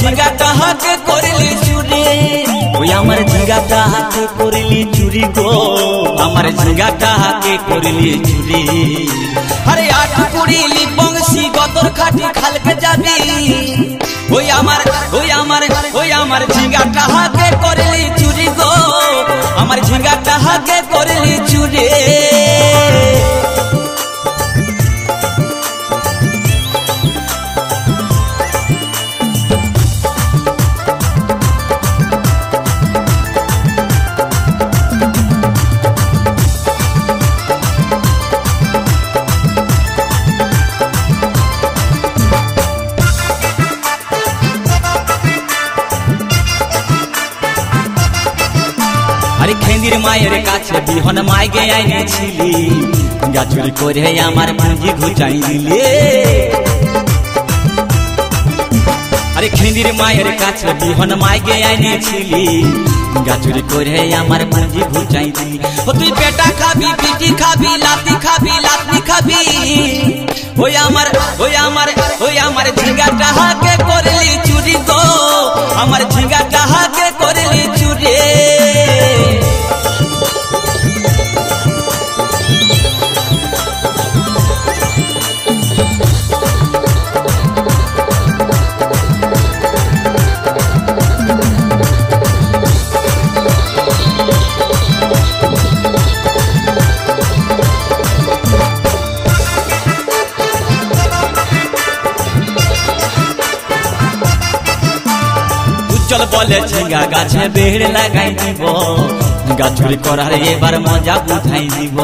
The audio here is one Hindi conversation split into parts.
झिंगा के करली चुरी ओई आमार झिंगा के करली चुरी गो आमार झिंगा के करली चुरी अरे आठ कुड़िली बंशी गदर खाटी खालके जाबी ओई आमार झिंगा के करली चुरी गो आमार झिंगा के करली चुरी अरे खेंदिर माয়ের কাছে বিহন মাইগে আইনেছিলি গাছুরি করে আমার পুঁজি ঘুচাই দিলে अरे खेंदिर माয়ের কাছে বিহন মাইগে আইনেছিলি গাছুরি করে আমার পুঁজি ঘুচাই দিলি ও তুই বেটা খাবি পিটি খাবি লাতি খাবি ওই আমার ঝিঙ্গাটা হাকে করলি চুরি গো আমার ঝিঙ্গাটা হাকে করলি চুরি चल बोले झिंगा गाछे बेड़ लगाई दीब गाछुरी करार एबार मजा बुझाई दीब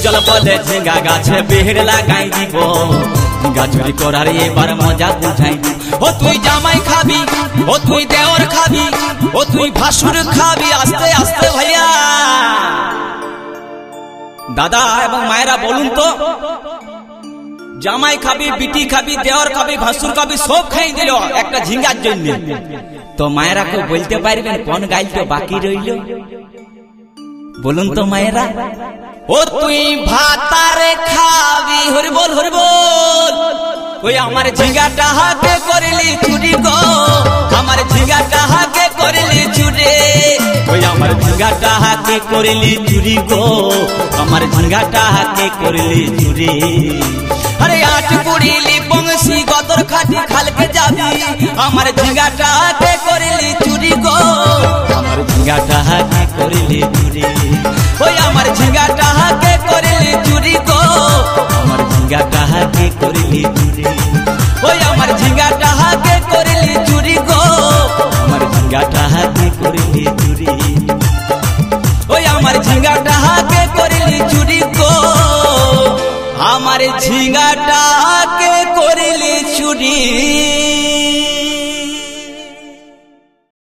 चल बोले झिंगा गाछे बेड़ लगाई दीब गाछुरी करार एबार मजा बुझाई दीब ओ तुई जामाई खाबी ओ तुई देवर खाबी ओ तुई भासुर खाबी आस्ते आस्ते भैया दादा एवं मायरा बोलुन तो জামাই খাবি বিটি খাবি দেওর খাবি ভাসুর খাবি সব খাই দিল একটা ঝিঙ্গার জন্য তো মায়েরা কেউ বলতে পারবেন কোন গাইলটা বাকি রইল বলুন তো মায়েরা ও তুই ভাতারে খাবি হরি বল ওই আমার ঝিঙ্গাটা হাতে করলি চুরি গো আমার ঝিঙ্গাটা হাতে করলি চুরি ওই আমার ঝিঙ্গাটা হাতে করলি চুরি গো আমার ঝিঙ্গাটা হাতে করলি চুরি अरे आठ कुड़िली बंशी गदर खाटी खालके जाबी आमार झिंगाटा के करली चुरी गो आमार झिंगाटा के करली चुरी ओई आमार झिंगाटा के करली चुरी गो आमार झिंगाटा के करली चुरी ओई आमार झिंगाटा के करली चुरी गो आमार झिंगाटा के करली चुरी ओई आमार झिंगाटा के करली चुरी गो हमारे झिंगाटा